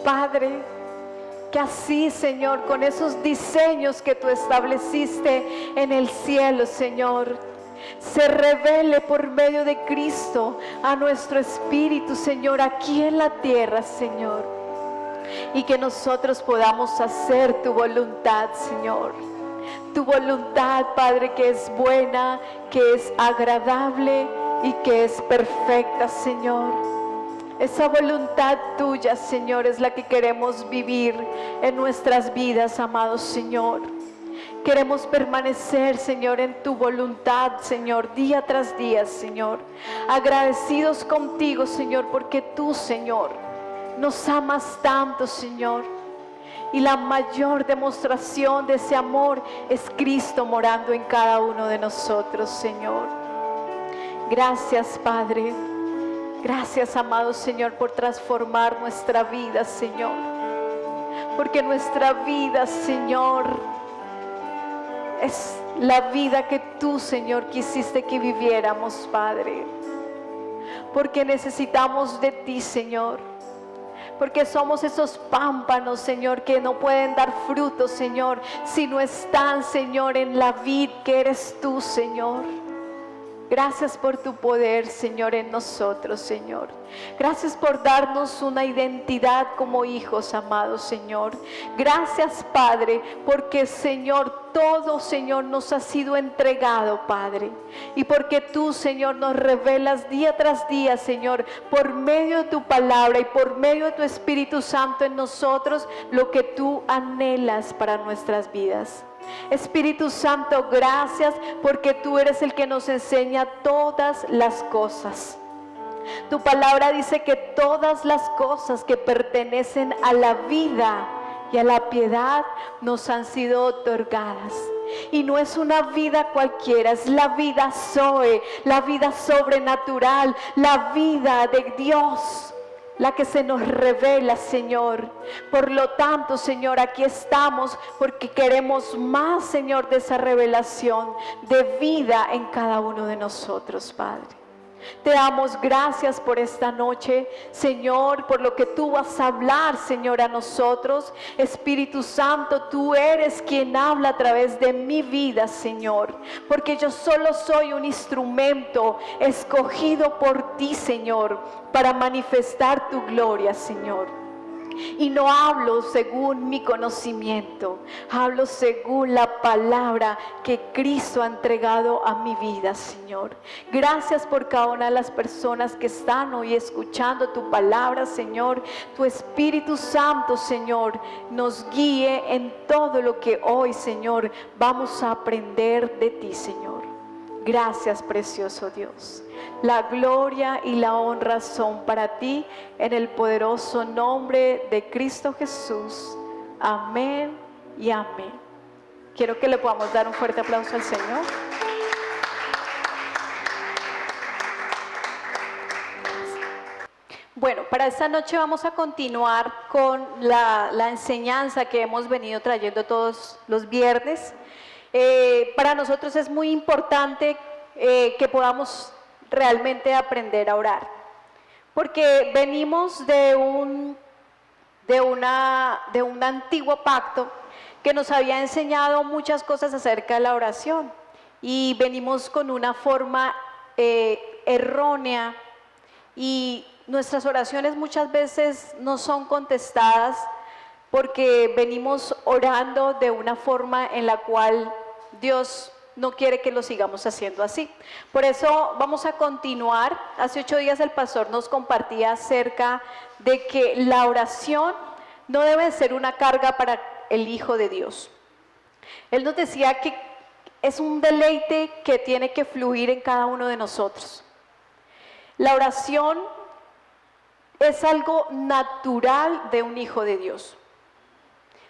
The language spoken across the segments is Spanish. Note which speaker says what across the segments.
Speaker 1: Padre, que así, Señor, con esos diseños que tú estableciste en el cielo, Señor, se revele por medio de Cristo a nuestro espíritu, Señor, aquí en la tierra, Señor. Y que nosotros podamos hacer tu voluntad, Señor. Tu voluntad, Padre, que es buena, que es agradable y que es perfecta, Señor. Esa voluntad tuya, Señor, es la que queremos vivir en nuestras vidas, amado Señor. Queremos permanecer, Señor, en tu voluntad, Señor, día tras día, Señor. Agradecidos contigo, Señor, porque tú, Señor, nos amas tanto, Señor. Y la mayor demostración de ese amor es Cristo morando en cada uno de nosotros, Señor. Gracias, Padre. Gracias, amado Señor, por transformar nuestra vida, Señor. Porque nuestra vida, Señor, es la vida que tú, Señor, quisiste que viviéramos, Padre. Porque necesitamos de ti, Señor. Porque somos esos pámpanos, Señor, que no pueden dar frutos, Señor, si no están, Señor, en la vid que eres tú, Señor. Gracias por tu poder, Señor, en nosotros, Señor. Gracias por darnos una identidad como hijos, amados, Señor. Gracias, Padre, porque, Señor, todo, Señor, nos ha sido entregado, Padre. Y porque tú, Señor, nos revelas día tras día, Señor, por medio de tu palabra y por medio de tu Espíritu Santo en nosotros, lo que tú anhelas para nuestras vidas. Espíritu Santo, gracias porque tú eres el que nos enseña todas las cosas. Tu palabra dice que todas las cosas que pertenecen a la vida y a la piedad nos han sido otorgadas. Y no es una vida cualquiera, es la vida Zoe, la vida sobrenatural, la vida de Dios, la que se nos revela, Señor. Por lo tanto, Señor, aquí estamos porque queremos más, Señor, de esa revelación de vida en cada uno de nosotros, Padre. Te damos gracias por esta noche, Señor, por lo que tú vas a hablar, Señor, a nosotros. Espíritu Santo, tú eres quien habla a través de mi vida, Señor, porque yo solo soy un instrumento escogido por ti, Señor, para manifestar tu gloria, Señor. Y no hablo según mi conocimiento, hablo según la palabra que Cristo ha entregado a mi vida, Señor. Gracias por cada una de las personas que están hoy escuchando tu palabra, Señor. Tu Espíritu Santo, Señor, nos guíe en todo lo que hoy, Señor, vamos a aprender de ti, Señor. Gracias, precioso Dios. La gloria y la honra son para ti, en el poderoso nombre de Cristo Jesús. Amén y amén. Quiero que le podamos dar un fuerte aplauso al Señor. Bueno, para esta noche vamos a continuar con la enseñanza que hemos venido trayendo todos los viernes. Para nosotros es muy importante que podamos realmente aprender a orar, porque venimos de un antiguo pacto que nos había enseñado muchas cosas acerca de la oración, y venimos con una forma errónea, y nuestras oraciones muchas veces no son contestadas porque venimos orando de una forma en la cual Dios no quiere que lo sigamos haciendo así. Por eso vamos a continuar. Hace 8 días el pastor nos compartía acerca de que la oración no debe ser una carga para el Hijo de Dios. Él nos decía que es un deleite que tiene que fluir en cada uno de nosotros. La oración es algo natural de un Hijo de Dios.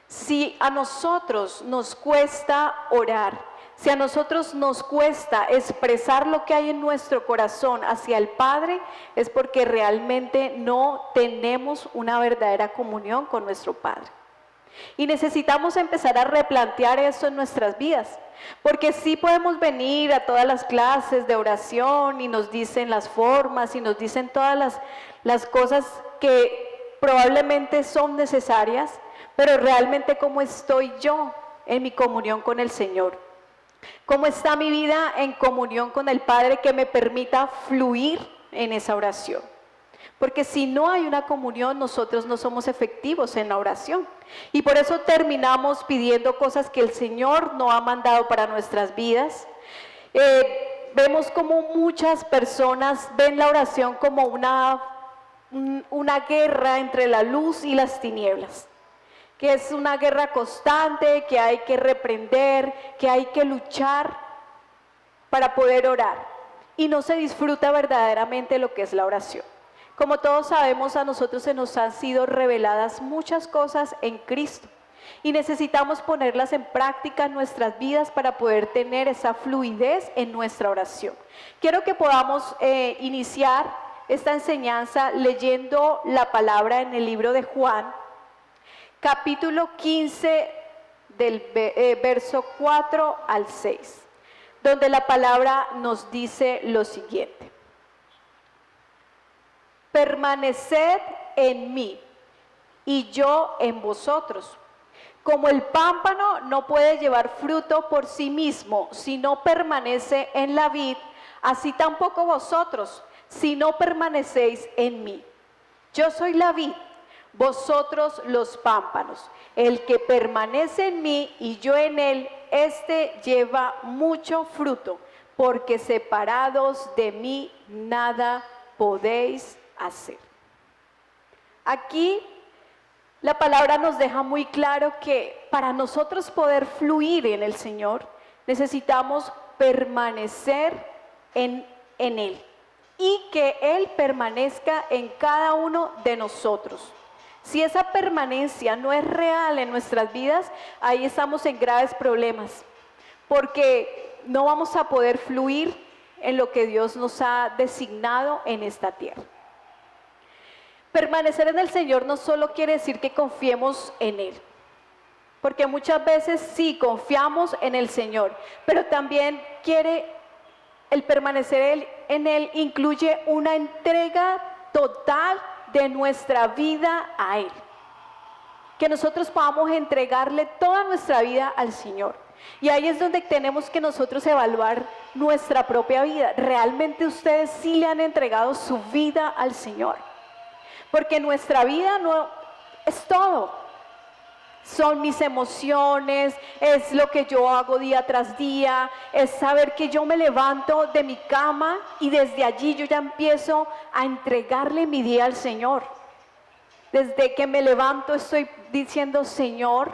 Speaker 1: Si a nosotros nos cuesta orar, si a nosotros nos cuesta expresar lo que hay en nuestro corazón hacia el Padre, es porque realmente no tenemos una verdadera comunión con nuestro Padre. Y necesitamos empezar a replantear eso en nuestras vidas, porque sí podemos venir a todas las clases de oración y nos dicen las formas y nos dicen todas las cosas que probablemente son necesarias, pero realmente cómo estoy yo en mi comunión con el Señor. ¿Cómo está mi vida en comunión con el Padre que me permita fluir en esa oración? Porque si no hay una comunión, nosotros no somos efectivos en la oración. Y por eso terminamos pidiendo cosas que el Señor no ha mandado para nuestras vidas. Vemos como muchas personas ven la oración como una guerra entre la luz y las tinieblas, que es una guerra constante, que hay que reprender, que hay que luchar para poder orar. Y no se disfruta verdaderamente lo que es la oración. Como todos sabemos, a nosotros se nos han sido reveladas muchas cosas en Cristo. Y necesitamos ponerlas en práctica en nuestras vidas para poder tener esa fluidez en nuestra oración. Quiero que podamos iniciar esta enseñanza leyendo la palabra en el libro de Juan, capítulo 15, del verso 4 al 6, donde la palabra nos dice lo siguiente: permaneced en mí y yo en vosotros. Como el pámpano no puede llevar fruto por sí mismo si no permanece en la vid, así tampoco vosotros si no permanecéis en mí. Yo soy la vid, vosotros los pámpanos. El que permanece en mí y yo en él, éste lleva mucho fruto, porque separados de mí nada podéis hacer. Aquí la palabra nos deja muy claro que para nosotros poder fluir en el Señor, necesitamos permanecer en Él y que Él permanezca en cada uno de nosotros. Si esa permanencia no es real en nuestras vidas, ahí estamos en graves problemas, porque no vamos a poder fluir en lo que Dios nos ha designado en esta tierra. Permanecer en el Señor no solo quiere decir que confiemos en Él, porque muchas veces sí confiamos en el Señor, pero también el permanecer en Él incluye una entrega total de nuestra vida a Él, que nosotros podamos entregarle toda nuestra vida al Señor. Y ahí es donde tenemos que nosotros evaluar nuestra propia vida. ¿Realmente ustedes sí le han entregado su vida al Señor? Porque nuestra vida no es todo. Son mis emociones, es lo que yo hago día tras día, es saber que yo me levanto de mi cama y desde allí yo ya empiezo a entregarle mi día al Señor. Desde que me levanto estoy diciendo: Señor,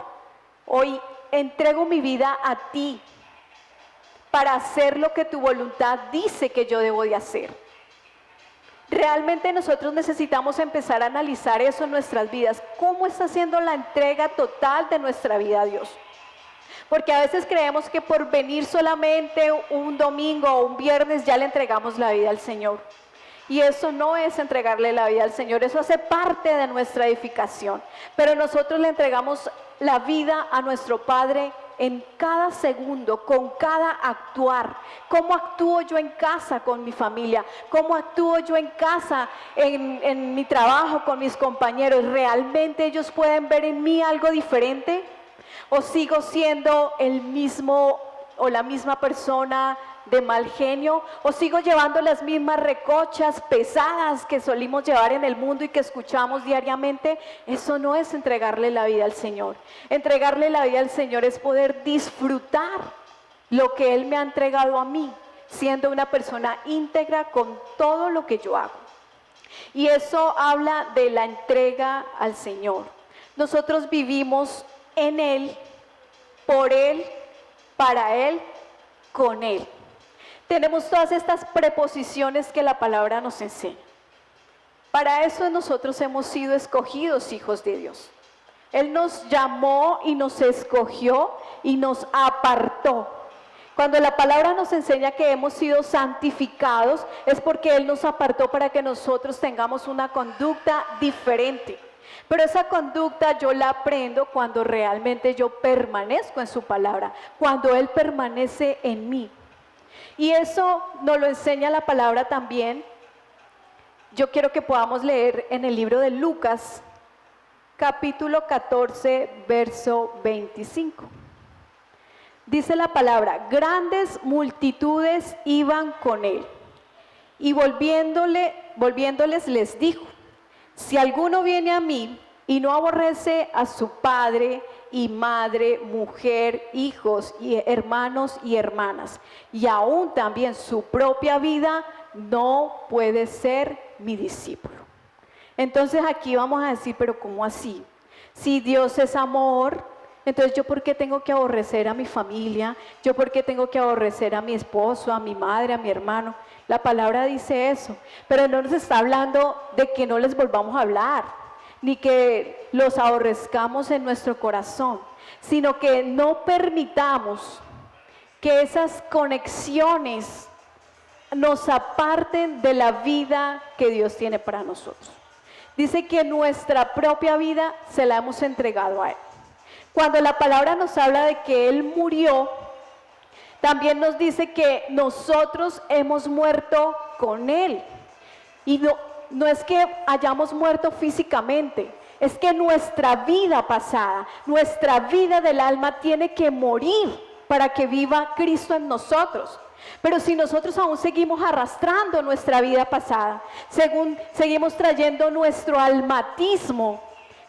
Speaker 1: hoy entrego mi vida a ti para hacer lo que tu voluntad dice que yo debo de hacer. Realmente nosotros necesitamos empezar a analizar eso en nuestras vidas. ¿Cómo está siendo la entrega total de nuestra vida a Dios? Porque a veces creemos que por venir solamente un domingo o un viernes ya le entregamos la vida al Señor. Y eso no es entregarle la vida al Señor, eso hace parte de nuestra edificación. Pero nosotros le entregamos la vida a nuestro Padre en cada segundo, con cada actuar. ¿Cómo actúo yo en casa con mi familia? ¿Cómo actúo yo en casa, en mi trabajo, con mis compañeros? ¿Realmente ellos pueden ver en mí algo diferente? ¿O sigo siendo el mismo o la misma persona de mal genio? ¿O sigo llevando las mismas recochas pesadas que solimos llevar en el mundo y que escuchamos diariamente? Eso no es entregarle la vida al Señor. Entregarle la vida al Señor es poder disfrutar lo que Él me ha entregado a mí, siendo una persona íntegra con todo lo que yo hago. Y eso habla de la entrega al Señor. Nosotros vivimos en Él, por Él, para Él, con Él. Tenemos todas estas preposiciones que la palabra nos enseña. Para eso nosotros hemos sido escogidos hijos de Dios. Él nos llamó y nos escogió y nos apartó. Cuando la palabra nos enseña que hemos sido santificados, es porque Él nos apartó para que nosotros tengamos una conducta diferente. Pero esa conducta yo la aprendo cuando realmente yo permanezco en su palabra, cuando Él permanece en mí. Y eso nos lo enseña la palabra también. Yo quiero que podamos leer en el libro de Lucas, capítulo 14, verso 25. Dice la palabra: grandes multitudes iban con él, y volviéndoles les dijo: si alguno viene a mí y no aborrece a su padre y madre, mujer, hijos y hermanos y hermanas, y aún también su propia vida, no puede ser mi discípulo. Entonces aquí vamos a decir, pero ¿cómo así? Si Dios es amor, entonces ¿yo por qué tengo que aborrecer a mi familia? ¿Yo por qué tengo que aborrecer a mi esposo, a mi madre, a mi hermano? La palabra dice eso, pero no nos está hablando de que no les volvamos a hablar, ni que los aborrezcamos en nuestro corazón, sino que no permitamos que esas conexiones nos aparten de la vida que Dios tiene para nosotros. Dice que nuestra propia vida se la hemos entregado a Él. Cuando la palabra nos habla de que Él murió, también nos dice que nosotros hemos muerto con Él. Y no es que hayamos muerto físicamente, es que nuestra vida pasada, nuestra vida del alma tiene que morir para que viva Cristo en nosotros. Pero si nosotros aún seguimos arrastrando nuestra vida pasada, seguimos trayendo nuestro almatismo,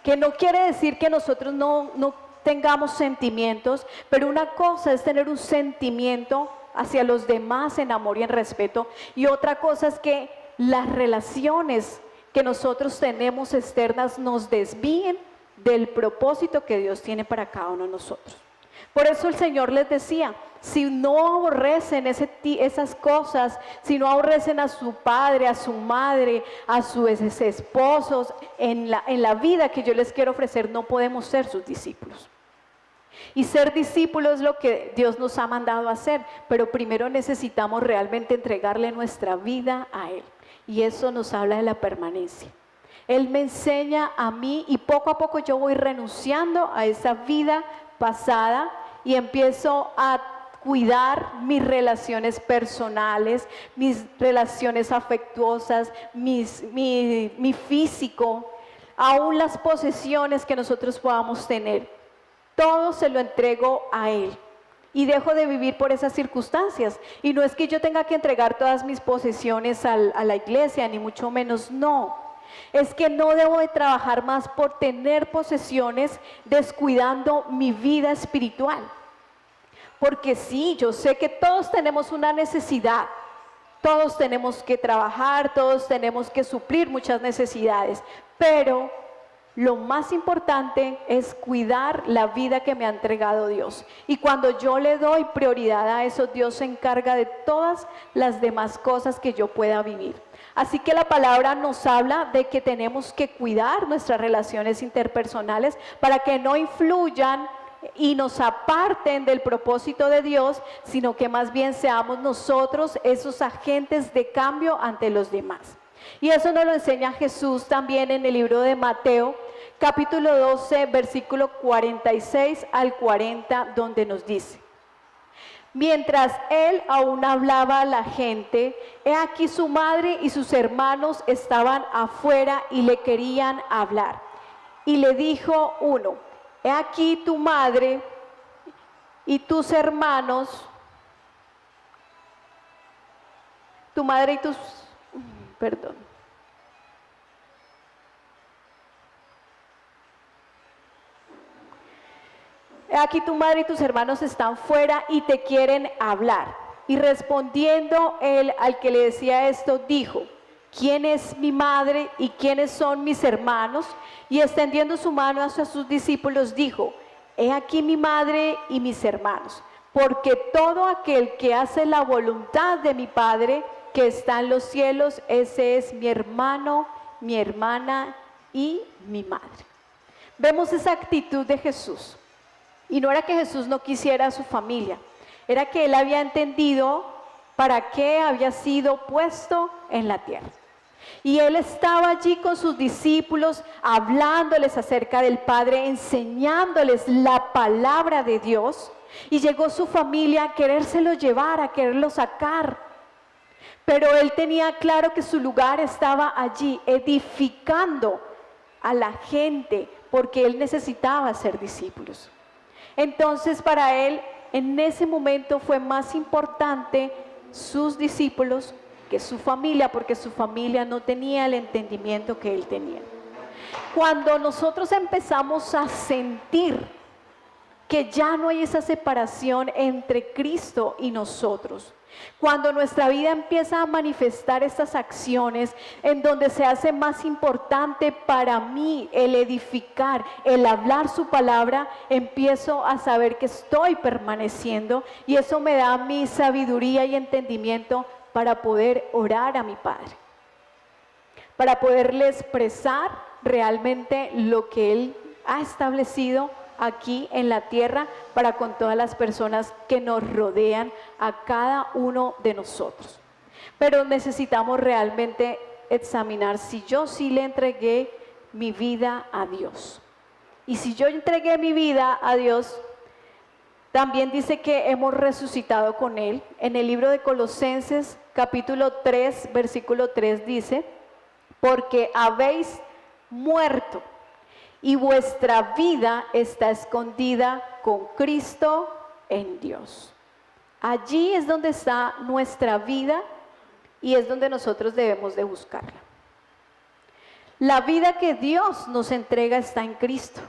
Speaker 1: que no quiere decir que nosotros no tengamos sentimientos, pero una cosa es tener un sentimiento hacia los demás en amor y en respeto, y otra cosa es que las relaciones que nosotros tenemos externas nos desvíen del propósito que Dios tiene para cada uno de nosotros. Por eso el Señor les decía, si no aborrecen esas cosas, si no aborrecen a su padre, a su madre, a sus esposos, en la vida que yo les quiero ofrecer, no podemos ser sus discípulos. Y ser discípulos es lo que Dios nos ha mandado a hacer, pero primero necesitamos realmente entregarle nuestra vida a Él. Y eso nos habla de la permanencia. Él me enseña a mí y poco a poco yo voy renunciando a esa vida pasada y empiezo a cuidar mis relaciones personales, mis relaciones afectuosas, mi físico, aún las posesiones que nosotros podamos tener. Todo se lo entrego a Él y dejo de vivir por esas circunstancias. Y no es que yo tenga que entregar todas mis posesiones a la iglesia, ni mucho menos, no. Es que no debo de trabajar más por tener posesiones descuidando mi vida espiritual. Porque sí, yo sé que todos tenemos una necesidad, todos tenemos que trabajar, todos tenemos que suplir muchas necesidades, pero lo más importante es cuidar la vida que me ha entregado Dios. Y cuando yo le doy prioridad a eso, Dios se encarga de todas las demás cosas que yo pueda vivir. Así que la palabra nos habla de que tenemos que cuidar nuestras relaciones interpersonales para que no influyan y nos aparten del propósito de Dios, sino que más bien seamos nosotros esos agentes de cambio ante los demás. Y eso nos lo enseña Jesús también en el libro de Mateo, capítulo 12, versículo 46 al 40, donde nos dice: mientras él aún hablaba a la gente, he aquí su madre y sus hermanos estaban afuera y le querían hablar. Y le dijo uno: he aquí tu madre y tus hermanos, tu madre y tus, perdón. He aquí tu madre y tus hermanos están fuera y te quieren hablar. Y respondiendo él al que le decía esto, dijo: ¿quién es mi madre y quiénes son mis hermanos? Y extendiendo su mano hacia sus discípulos dijo: he aquí mi madre y mis hermanos, porque todo aquel que hace la voluntad de mi Padre que está en los cielos, ese es mi hermano, mi hermana y mi madre. Vemos esa actitud de Jesús. Y no era que Jesús no quisiera a su familia, era que Él había entendido para qué había sido puesto en la tierra. Y Él estaba allí con sus discípulos, hablándoles acerca del Padre, enseñándoles la palabra de Dios. Y llegó su familia a querérselo llevar, a quererlo sacar. Pero Él tenía claro que su lugar estaba allí, edificando a la gente, porque él necesitaba ser discípulos. Entonces para él en ese momento fue más importante sus discípulos que su familia, porque su familia no tenía el entendimiento que él tenía. Cuando nosotros empezamos a sentir que ya no hay esa separación entre Cristo y nosotros, cuando nuestra vida empieza a manifestar estas acciones en donde se hace más importante para mí el edificar, el hablar su palabra, empiezo a saber que estoy permaneciendo y eso me da mi sabiduría y entendimiento para poder orar a mi Padre, para poderle expresar realmente lo que Él ha establecido aquí en la tierra para con todas las personas que nos rodean, a cada uno de nosotros. Pero necesitamos realmente examinar si yo sí le entregué mi vida a Dios. Y si yo entregué mi vida a Dios, también dice que hemos resucitado con Él. En el libro de Colosenses capítulo 3, versículo 3 dice: porque habéis muerto y vuestra vida está escondida con Cristo en Dios. Allí es donde está nuestra vida y es donde nosotros debemos de buscarla. La vida que Dios nos entrega está en Cristo.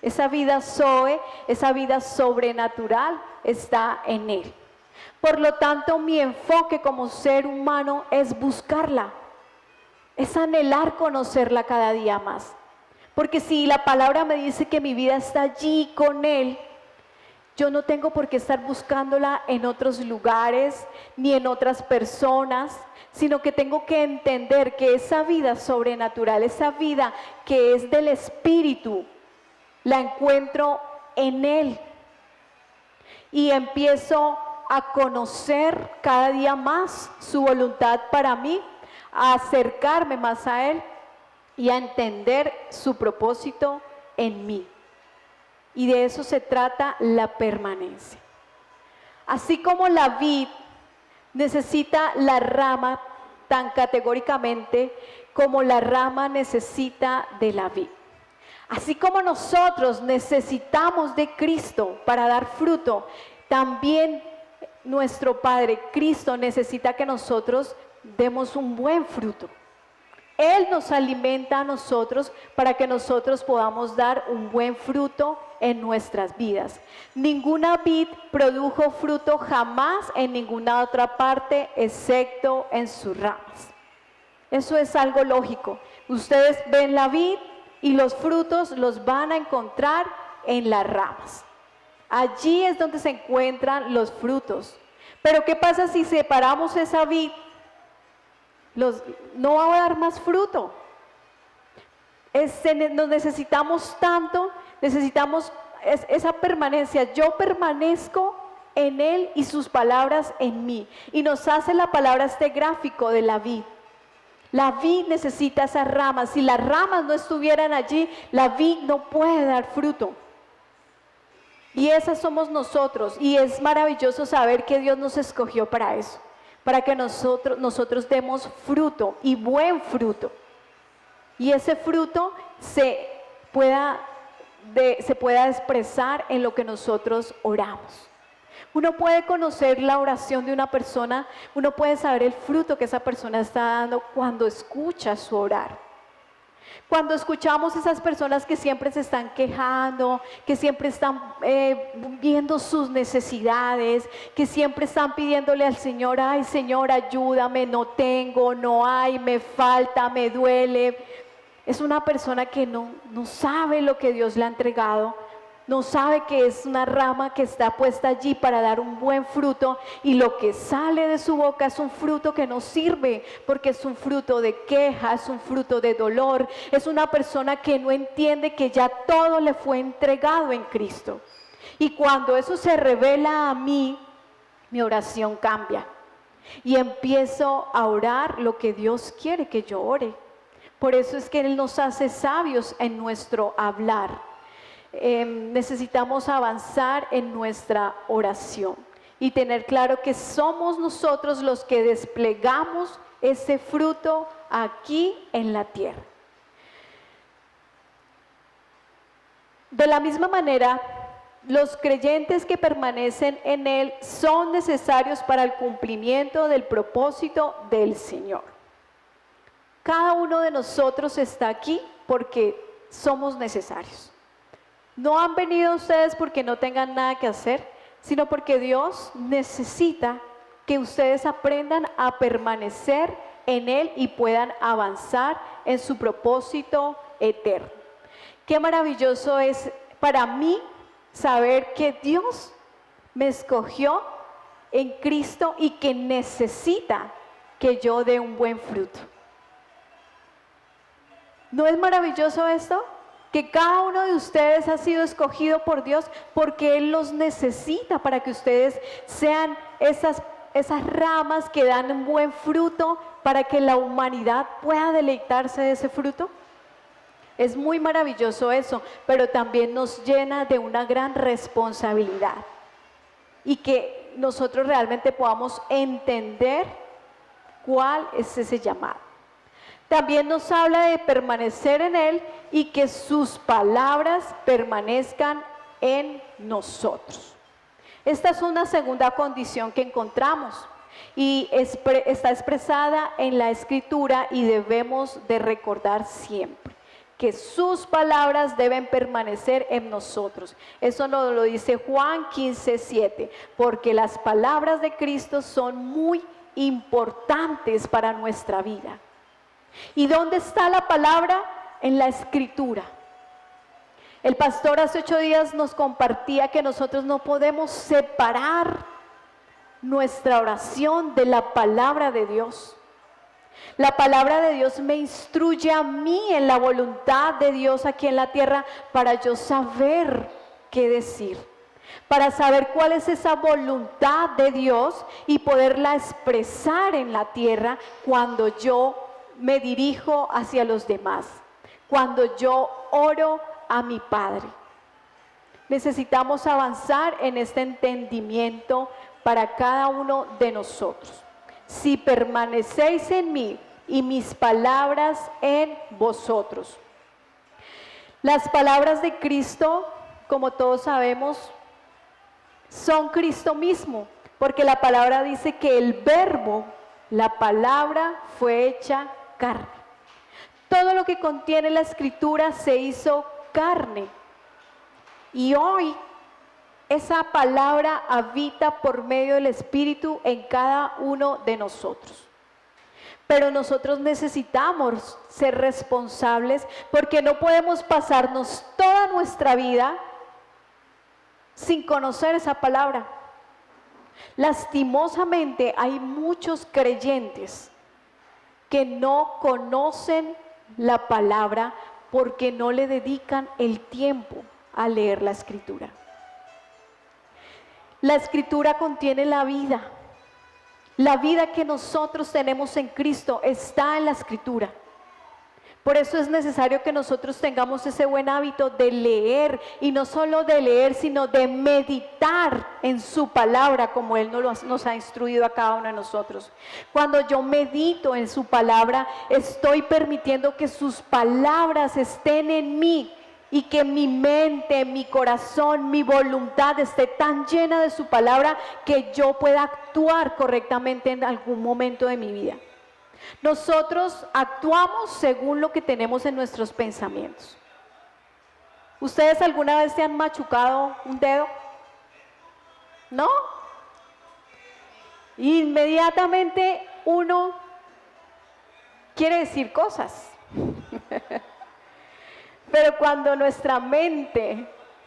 Speaker 1: Esa vida Zoe, esa vida sobrenatural está en Él. Por lo tanto, mi enfoque como ser humano es buscarla, es anhelar conocerla cada día más. Porque si la palabra me dice que mi vida está allí con Él, yo no tengo por qué estar buscándola en otros lugares ni en otras personas, sino que tengo que entender que esa vida sobrenatural, esa vida que es del Espíritu, la encuentro en Él. Y empiezo a conocer cada día más su voluntad para mí, a acercarme más a Él y a entender su propósito en mí. Y de eso se trata la permanencia. Así como la vid necesita la rama tan categóricamente como la rama necesita de la vid. Así como nosotros necesitamos de Cristo para dar fruto, también nuestro Padre Cristo necesita que nosotros demos un buen fruto. Él nos alimenta a nosotros para que nosotros podamos dar un buen fruto en nuestras vidas. Ninguna vid produjo fruto jamás en ninguna otra parte excepto en sus ramas. Eso es algo lógico. Ustedes ven la vid y los frutos los van a encontrar en las ramas. Allí es donde se encuentran los frutos. Pero ¿qué pasa si separamos esa vid? No va a dar más fruto. Nos necesitamos tanto, necesitamos esa permanencia. Yo permanezco en Él y sus palabras en mí. Y nos hace la palabra este gráfico de la vid. La vid necesita esas ramas. Si las ramas no estuvieran allí, la vid no puede dar fruto. Y esas somos nosotros. Y es maravilloso saber que Dios nos escogió para eso, para que nosotros demos fruto y buen fruto. Y ese fruto se pueda expresar en lo que nosotros oramos. Uno puede conocer la oración de una persona, uno puede saber el fruto que esa persona está dando cuando escucha su orar. Cuando escuchamos esas personas que siempre se están quejando, que siempre están viendo sus necesidades, que siempre están pidiéndole al Señor: ay Señor, ayúdame, no tengo, no hay, me falta, me duele. Es una persona que no sabe lo que Dios le ha entregado, no sabe que es una rama que está puesta allí para dar un buen fruto, y lo que sale de su boca es un fruto que no sirve, porque es un fruto de queja, es un fruto de dolor. Es una persona que no entiende que ya todo le fue entregado en Cristo. Y cuando eso se revela a mí, mi oración cambia y empiezo a orar lo que Dios quiere que yo ore. Por eso es que Él nos hace sabios en nuestro hablar. Necesitamos avanzar en nuestra oración y tener claro que somos nosotros los que desplegamos ese fruto aquí en la tierra. De la misma manera, los creyentes que permanecen en Él son necesarios para el cumplimiento del propósito del Señor. Cada uno de nosotros está aquí porque somos necesarios. No han venido ustedes porque no tengan nada que hacer, sino porque Dios necesita que ustedes aprendan a permanecer en Él y puedan avanzar en su propósito eterno. Qué maravilloso es para mí saber que Dios me escogió en Cristo y que necesita que yo dé un buen fruto. ¿No es maravilloso esto? Que cada uno de ustedes ha sido escogido por Dios porque Él los necesita para que ustedes sean esas ramas que dan un buen fruto para que la humanidad pueda deleitarse de ese fruto. Es muy maravilloso eso, pero también nos llena de una gran responsabilidad y que nosotros realmente podamos entender cuál es ese llamado. También nos habla de permanecer en Él y que sus palabras permanezcan en nosotros. Esta es una segunda condición que encontramos y está expresada en la Escritura y debemos de recordar siempre que sus palabras deben permanecer en nosotros. Eso nos lo dice Juan 15:7, porque las palabras de Cristo son muy importantes para nuestra vida. ¿Y dónde está la palabra? En la Escritura. El pastor hace 8 días nos compartía que nosotros no podemos separar nuestra oración de la palabra de Dios. La palabra de Dios me instruye a mí en la voluntad de Dios aquí en la tierra para yo saber qué decir, para saber cuál es esa voluntad de Dios y poderla expresar en la tierra cuando yo me dirijo hacia los demás, cuando yo oro a mi Padre. Necesitamos avanzar en este entendimiento para cada uno de nosotros. Si permanecéis en mí y mis palabras en vosotros. Las palabras de Cristo, como todos sabemos, son Cristo mismo, porque la palabra dice que el verbo, la palabra fue hecha carne. Todo lo que contiene la Escritura se hizo carne. Y hoy esa palabra habita por medio del Espíritu en cada uno de nosotros. Pero nosotros necesitamos ser responsables porque no podemos pasarnos toda nuestra vida sin conocer esa palabra. Lastimosamente hay muchos creyentes que no conocen la palabra porque no le dedican el tiempo a leer la Escritura. La Escritura contiene la vida. La vida que nosotros tenemos en Cristo está en la Escritura. Por eso es necesario que nosotros tengamos ese buen hábito de leer, y no solo de leer, sino de meditar en su palabra, como Él nos ha instruido a cada uno de nosotros. Cuando yo medito en su palabra, estoy permitiendo que sus palabras estén en mí y que mi mente, mi corazón, mi voluntad esté tan llena de su palabra que yo pueda actuar correctamente en algún momento de mi vida. Nosotros actuamos según lo que tenemos en nuestros pensamientos. ¿Ustedes alguna vez se han machucado un dedo? ¿No? Inmediatamente uno quiere decir cosas. Pero cuando nuestra mente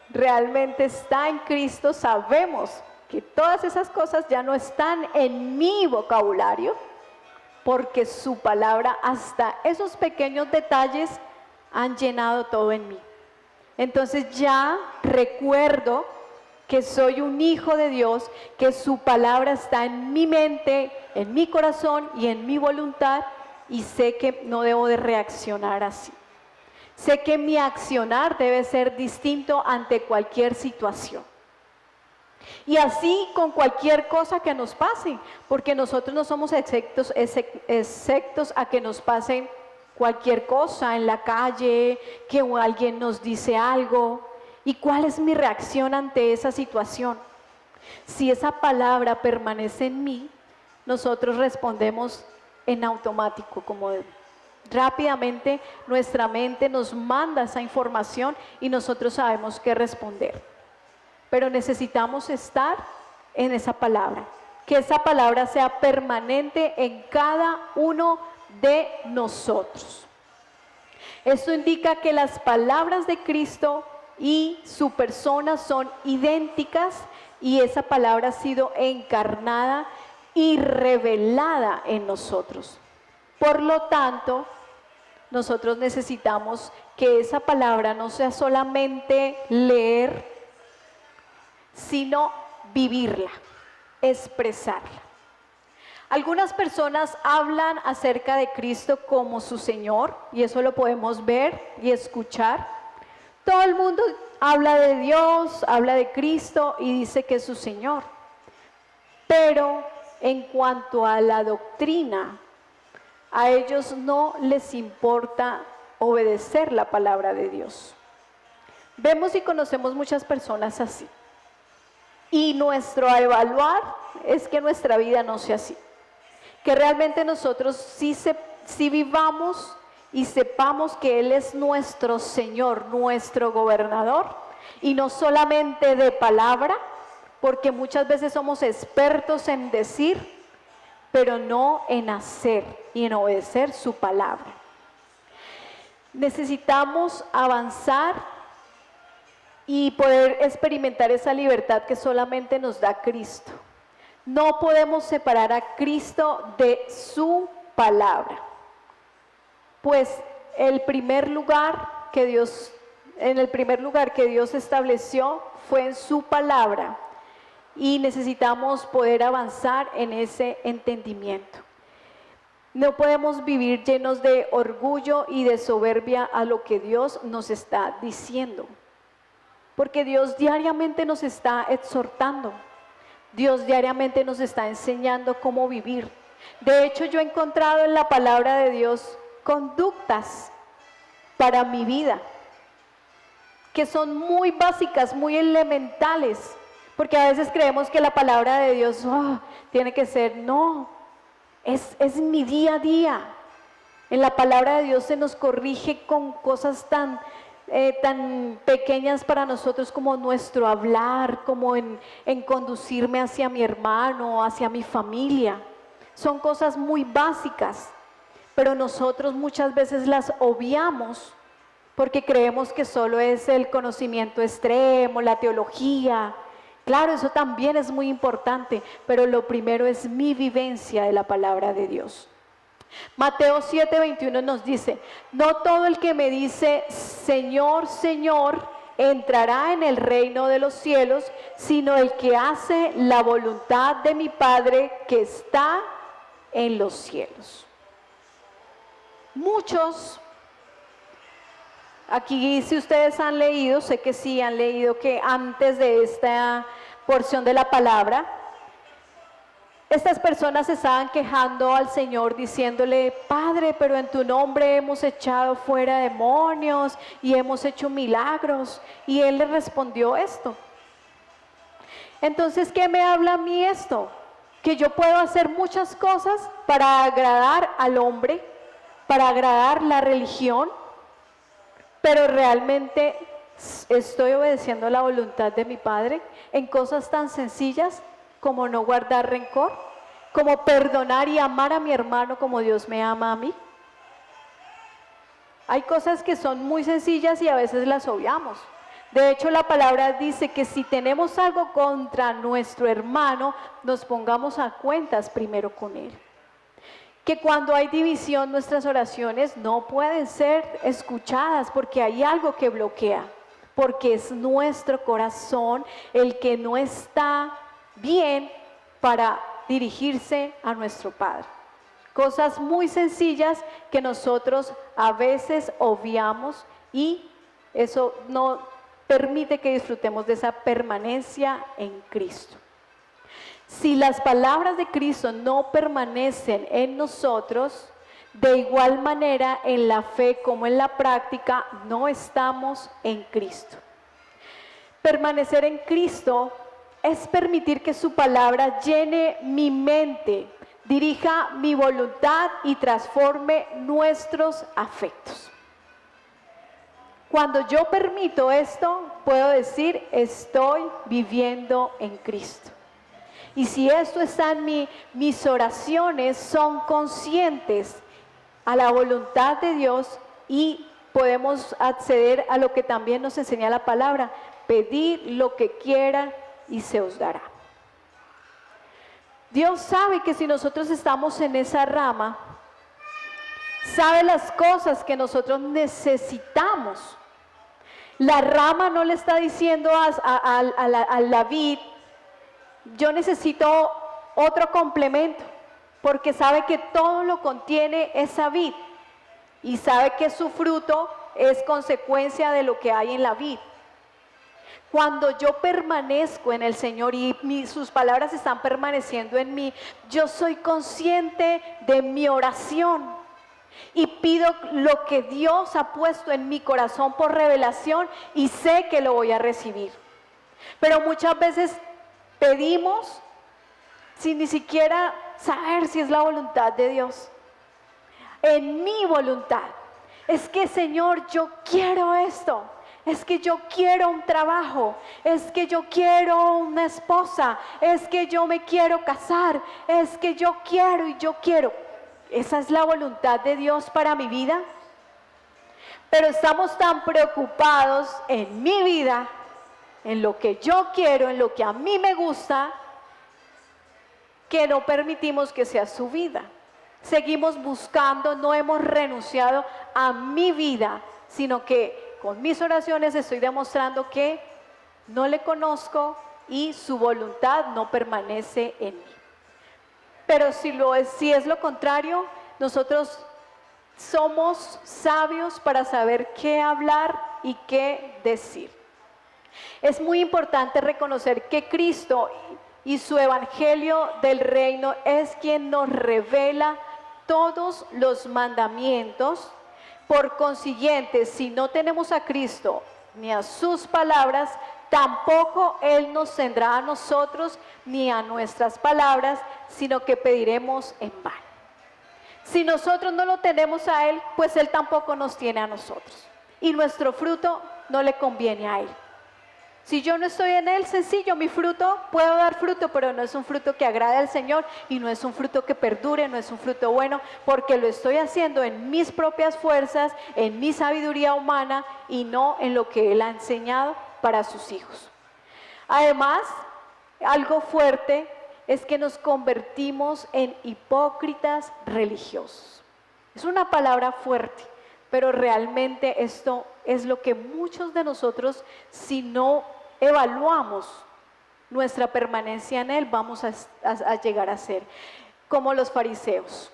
Speaker 1: realmente está en Cristo, sabemos que todas esas cosas ya no están en mi vocabulario, porque su palabra, hasta esos pequeños detalles, han llenado todo en mí. Entonces ya recuerdo que soy un hijo de Dios, que su palabra está en mi mente, en mi corazón y en mi voluntad, y sé que no debo de reaccionar así. Sé que mi accionar debe ser distinto ante cualquier situación. Y así con cualquier cosa que nos pase, porque nosotros no somos exceptos a que nos pasen cualquier cosa en la calle, que alguien nos dice algo, ¿Y cuál es mi reacción ante esa situación? Si esa palabra permanece en mí, nosotros respondemos en automático, como rápidamente nuestra mente nos manda esa información y nosotros sabemos qué responder. Pero necesitamos estar en esa palabra, que esa palabra sea permanente en cada uno de nosotros. Esto indica que las palabras de Cristo y su persona son idénticas y esa palabra ha sido encarnada y revelada en nosotros. Por lo tanto, nosotros necesitamos que esa palabra no sea solamente leer, sino vivirla, expresarla. Algunas personas hablan acerca de Cristo como su Señor, y eso lo podemos ver y escuchar. Todo el mundo habla de Dios, habla de Cristo y dice que es su Señor. Pero en cuanto a la doctrina, a ellos no les importa obedecer la palabra de Dios. Vemos y conocemos muchas personas así. Y nuestro evaluar es que nuestra vida no sea así. Que realmente nosotros sí vivamos y sepamos que Él es nuestro Señor, nuestro gobernador, y no solamente de palabra, porque muchas veces somos expertos en decir, pero no en hacer y en obedecer su palabra. Necesitamos avanzar y poder experimentar esa libertad que solamente nos da Cristo. No podemos separar a Cristo de su palabra. Pues en el primer lugar que Dios estableció fue en su palabra y necesitamos poder avanzar en ese entendimiento. No podemos vivir llenos de orgullo y de soberbia a lo que Dios nos está diciendo, porque Dios diariamente nos está exhortando, Dios diariamente nos está enseñando cómo vivir. De hecho, yo he encontrado en la palabra de Dios conductas para mi vida que son muy básicas, muy elementales, porque a veces creemos que la palabra de Dios tiene que ser, no, es mi día a día. En la palabra de Dios se nos corrige con cosas tan pequeñas para nosotros como nuestro hablar, como en conducirme hacia mi hermano, hacia mi familia. Son cosas muy básicas, pero nosotros muchas veces las obviamos porque creemos que solo es el conocimiento extremo, la teología. Claro, eso también es muy importante, pero lo primero es mi vivencia de la palabra de Dios. Mateo 7:21 nos dice, no todo el que me dice, Señor, Señor, entrará en el reino de los cielos, sino el que hace la voluntad de mi Padre que está en los cielos. Muchos, aquí si ustedes han leído, sé que sí han leído que antes de esta porción de la palabra, estas personas se estaban quejando al Señor diciéndole, Padre, pero en tu nombre hemos echado fuera demonios y hemos hecho milagros. Y Él le respondió esto. Entonces, ¿qué me habla a mí esto? Que yo puedo hacer muchas cosas para agradar al hombre, para agradar la religión, pero realmente estoy obedeciendo la voluntad de mi Padre en cosas tan sencillas como no guardar rencor, como perdonar y amar a mi hermano como Dios me ama a mí. Hay cosas que son muy sencillas y a veces las obviamos. De hecho, la palabra dice que si tenemos algo contra nuestro hermano, nos pongamos a cuentas primero con él. Que cuando hay división, nuestras oraciones no pueden ser escuchadas porque hay algo que bloquea, porque es nuestro corazón el que no está bien para dirigirse a nuestro Padre. Cosas muy sencillas que nosotros a veces obviamos y eso no permite que disfrutemos de esa permanencia en Cristo. Si las palabras de Cristo no permanecen en nosotros, de igual manera en la fe como en la práctica no estamos en Cristo. Permanecer en Cristo es permitir que su palabra llene mi mente, dirija mi voluntad y transforme nuestros afectos. Cuando yo permito esto, puedo decir, estoy viviendo en Cristo. Y si esto está en mí, mis oraciones son conscientes a la voluntad de Dios y podemos acceder a lo que también nos enseña la palabra, pedir lo que quiera y se os dará. Dios sabe que si nosotros estamos en esa rama, sabe las cosas que nosotros necesitamos. La rama no le está diciendo a la vid, yo necesito otro complemento, porque sabe que todo lo contiene esa vid y sabe que su fruto es consecuencia de lo que hay en la vid. Cuando yo permanezco en el Señor y sus palabras están permaneciendo en mí, yo soy consciente de mi oración y pido lo que Dios ha puesto en mi corazón por revelación y sé que lo voy a recibir. Pero muchas veces pedimos sin ni siquiera saber si es la voluntad de Dios. En mi voluntad. Es que, Señor, yo quiero esto. Es que yo quiero un trabajo. Es que yo quiero una esposa. Es que yo me quiero casar. Es que yo quiero y yo quiero. ¿Esa es la voluntad de Dios para mi vida? Pero estamos tan preocupados en mi vida, en lo que yo quiero, en lo que a mí me gusta, que no permitimos que sea su vida. Seguimos buscando, no hemos renunciado a mi vida, sino que con mis oraciones estoy demostrando que no le conozco y su voluntad no permanece en mí. Pero si es lo contrario, nosotros somos sabios para saber qué hablar y qué decir. Es muy importante reconocer que Cristo y su evangelio del reino es quien nos revela todos los mandamientos. Por consiguiente, si no tenemos a Cristo ni a sus palabras, tampoco Él nos tendrá a nosotros ni a nuestras palabras, sino que pediremos en vano. Si nosotros no lo tenemos a Él, pues Él tampoco nos tiene a nosotros. Y nuestro fruto no le conviene a Él. Si yo no estoy en Él, sencillo, mi fruto, puedo dar fruto, pero no es un fruto que agrade al Señor y no es un fruto que perdure, no es un fruto bueno, porque lo estoy haciendo en mis propias fuerzas, en mi sabiduría humana y no en lo que Él ha enseñado para sus hijos. Además, algo fuerte es que nos convertimos en hipócritas religiosos. Es una palabra fuerte, pero realmente esto es lo que muchos de nosotros, si no evaluamos nuestra permanencia en Él, vamos a llegar a ser como los fariseos.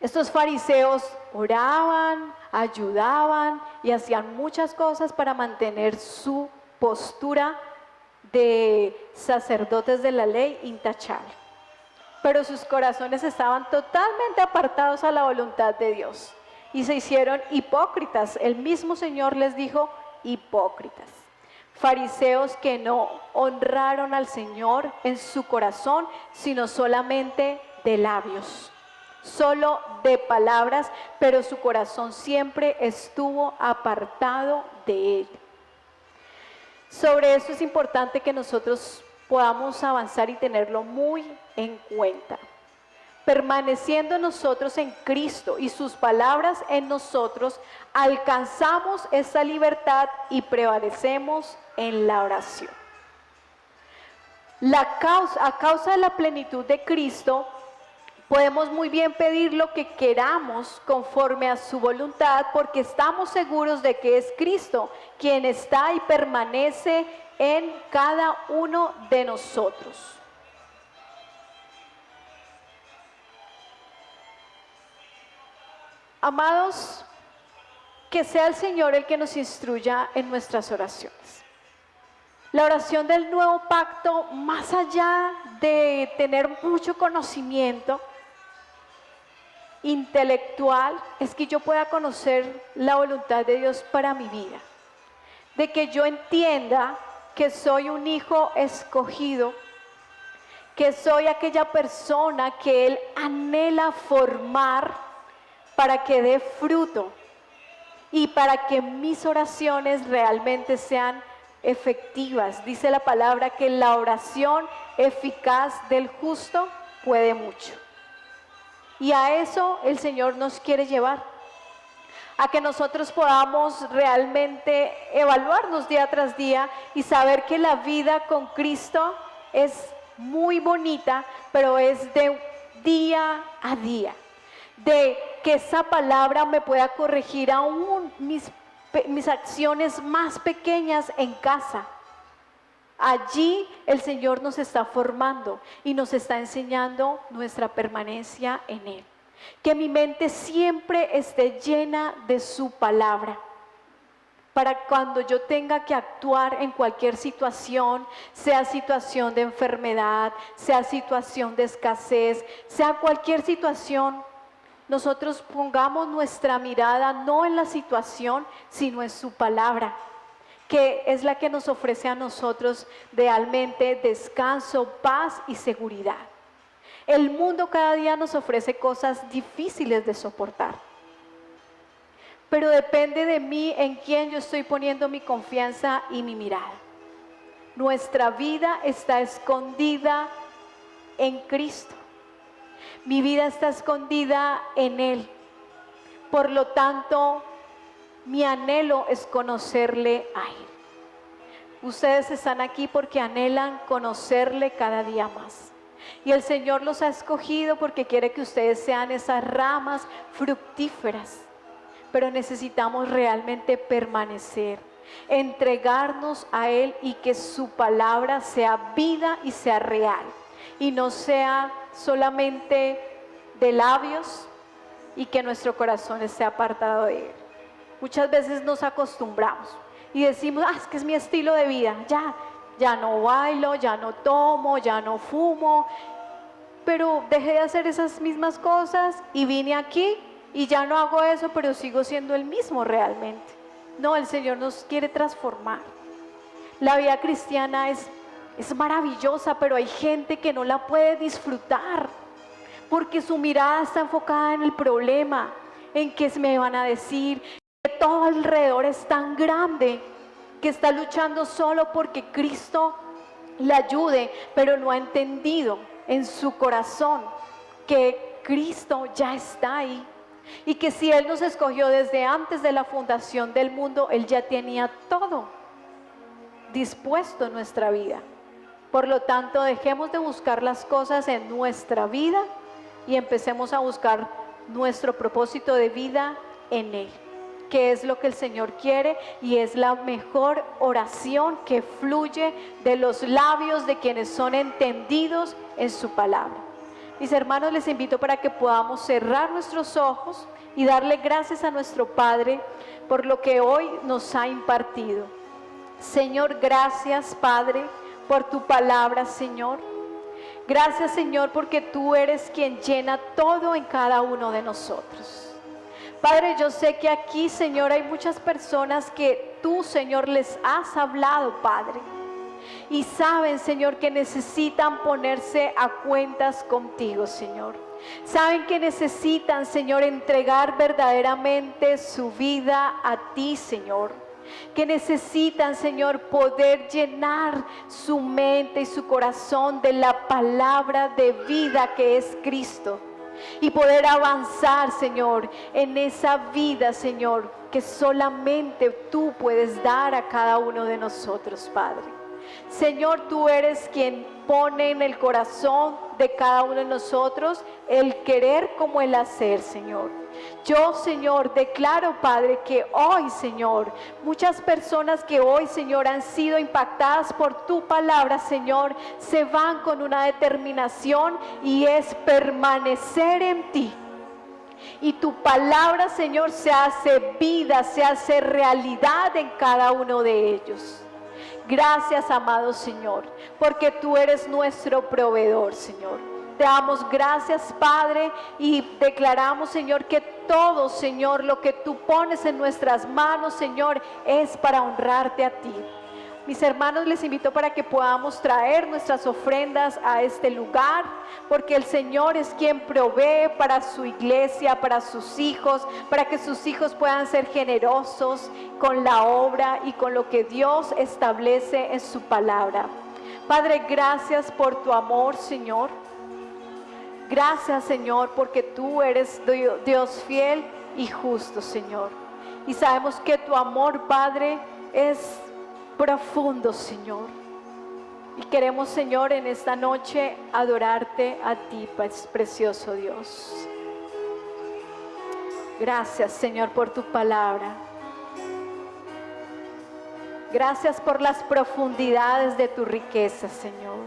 Speaker 1: Estos fariseos oraban, ayudaban y hacían muchas cosas para mantener su postura de sacerdotes de la ley intachable. Pero sus corazones estaban totalmente apartados a la voluntad de Dios y se hicieron hipócritas. El mismo Señor les dijo hipócritas. Fariseos que no honraron al Señor en su corazón, sino solamente de labios, solo de palabras, pero su corazón siempre estuvo apartado de Él. Sobre eso es importante que nosotros podamos avanzar y tenerlo muy en cuenta. Permaneciendo nosotros en Cristo y sus palabras en nosotros, alcanzamos esa libertad y prevalecemos en la oración. A causa de la plenitud de Cristo, podemos muy bien pedir lo que queramos conforme a su voluntad, porque estamos seguros de que es Cristo quien está y permanece en cada uno de nosotros. Amados, que sea el Señor el que nos instruya en nuestras oraciones. La oración del nuevo pacto, más allá de tener mucho conocimiento intelectual, es que yo pueda conocer la voluntad de Dios para mi vida. De que yo entienda que soy un hijo escogido, que soy aquella persona que Él anhela formar para que dé fruto y para que mis oraciones realmente sean efectivas. Dice la palabra que la oración eficaz del justo puede mucho. Y a eso el Señor nos quiere llevar, a que nosotros podamos realmente evaluarnos día tras día y saber que la vida con Cristo es muy bonita, pero es de día a día, de que esa palabra me pueda corregir aún mis acciones más pequeñas en casa. Allí el Señor nos está formando y nos está enseñando nuestra permanencia en Él. Que mi mente siempre esté llena de su palabra, para cuando yo tenga que actuar en cualquier situación, sea situación de enfermedad, sea situación de escasez, sea cualquier situación, nosotros pongamos nuestra mirada no en la situación, sino en su palabra, que es la que nos ofrece a nosotros realmente descanso, paz y seguridad. El mundo cada día nos ofrece cosas difíciles de soportar, pero depende de mí en quién yo estoy poniendo mi confianza y mi mirada. Nuestra vida está escondida en Cristo. Mi vida está escondida en Él. Por lo tanto, mi anhelo es conocerle a Él. Ustedes están aquí porque anhelan conocerle cada día más. Y el Señor los ha escogido porque quiere que ustedes sean esas ramas fructíferas. Pero necesitamos realmente permanecer, entregarnos a Él y que su palabra sea vida y sea real. Y no sea solamente de labios y que nuestro corazón esté apartado de Él. Muchas veces nos acostumbramos y decimos, es que es mi estilo de vida, ya no bailo, ya no tomo, ya no fumo, pero dejé de hacer esas mismas cosas y vine aquí y ya no hago eso, pero sigo siendo el mismo realmente. No, el Señor nos quiere transformar. La vida cristiana es maravillosa, pero hay gente que no la puede disfrutar porque su mirada está enfocada en el problema, en qué me van a decir, que todo alrededor es tan grande que está luchando solo porque Cristo le ayude, pero no ha entendido en su corazón que Cristo ya está ahí y que si Él nos escogió desde antes de la fundación del mundo, Él ya tenía todo dispuesto en nuestra vida. Por lo tanto, dejemos de buscar las cosas en nuestra vida y empecemos a buscar nuestro propósito de vida en Él, que es lo que el Señor quiere y es la mejor oración que fluye de los labios de quienes son entendidos en su palabra. Mis hermanos, les invito para que podamos cerrar nuestros ojos y darle gracias a nuestro Padre por lo que hoy nos ha impartido. Señor, gracias, Padre, por tu palabra, Señor. Gracias, Señor, porque tú eres quien llena todo en cada uno de nosotros. Padre, yo sé que aquí, Señor, hay muchas personas que tú, Señor, les has hablado, Padre. Y saben, Señor, que necesitan ponerse a cuentas contigo, Señor. Saben que necesitan, Señor, entregar verdaderamente su vida a ti, Señor. Que necesitan, Señor, poder llenar su mente y su corazón de la palabra de vida que es Cristo. Y poder avanzar, Señor, en esa vida, Señor, que solamente tú puedes dar a cada uno de nosotros, Padre. Señor, tú eres quien pone en el corazón de cada uno de nosotros el querer como el hacer, Señor. Yo, Señor, declaro, Padre, que hoy, Señor, muchas personas que hoy, Señor, han sido impactadas por tu palabra, Señor, se van con una determinación y es permanecer en ti. Y tu palabra, Señor, se hace vida, se hace realidad en cada uno de ellos. Gracias, amado Señor, porque tú eres nuestro proveedor, Señor. Te damos gracias, Padre, y declaramos, Señor, que todo, Señor, lo que tú pones en nuestras manos, Señor, es para honrarte a ti. Mis hermanos, les invito para que podamos traer nuestras ofrendas a este lugar, porque el Señor es quien provee para su iglesia, para sus hijos, para que sus hijos puedan ser generosos con la obra y con lo que Dios establece en su palabra. Padre, gracias por tu amor, Señor. Gracias, Señor, porque tú eres Dios fiel y justo, Señor. Y sabemos que tu amor, Padre, es profundo, Señor. Y queremos, Señor, en esta noche adorarte a ti, precioso Dios. Gracias, Señor, por tu palabra. Gracias por las profundidades de tu riqueza, Señor.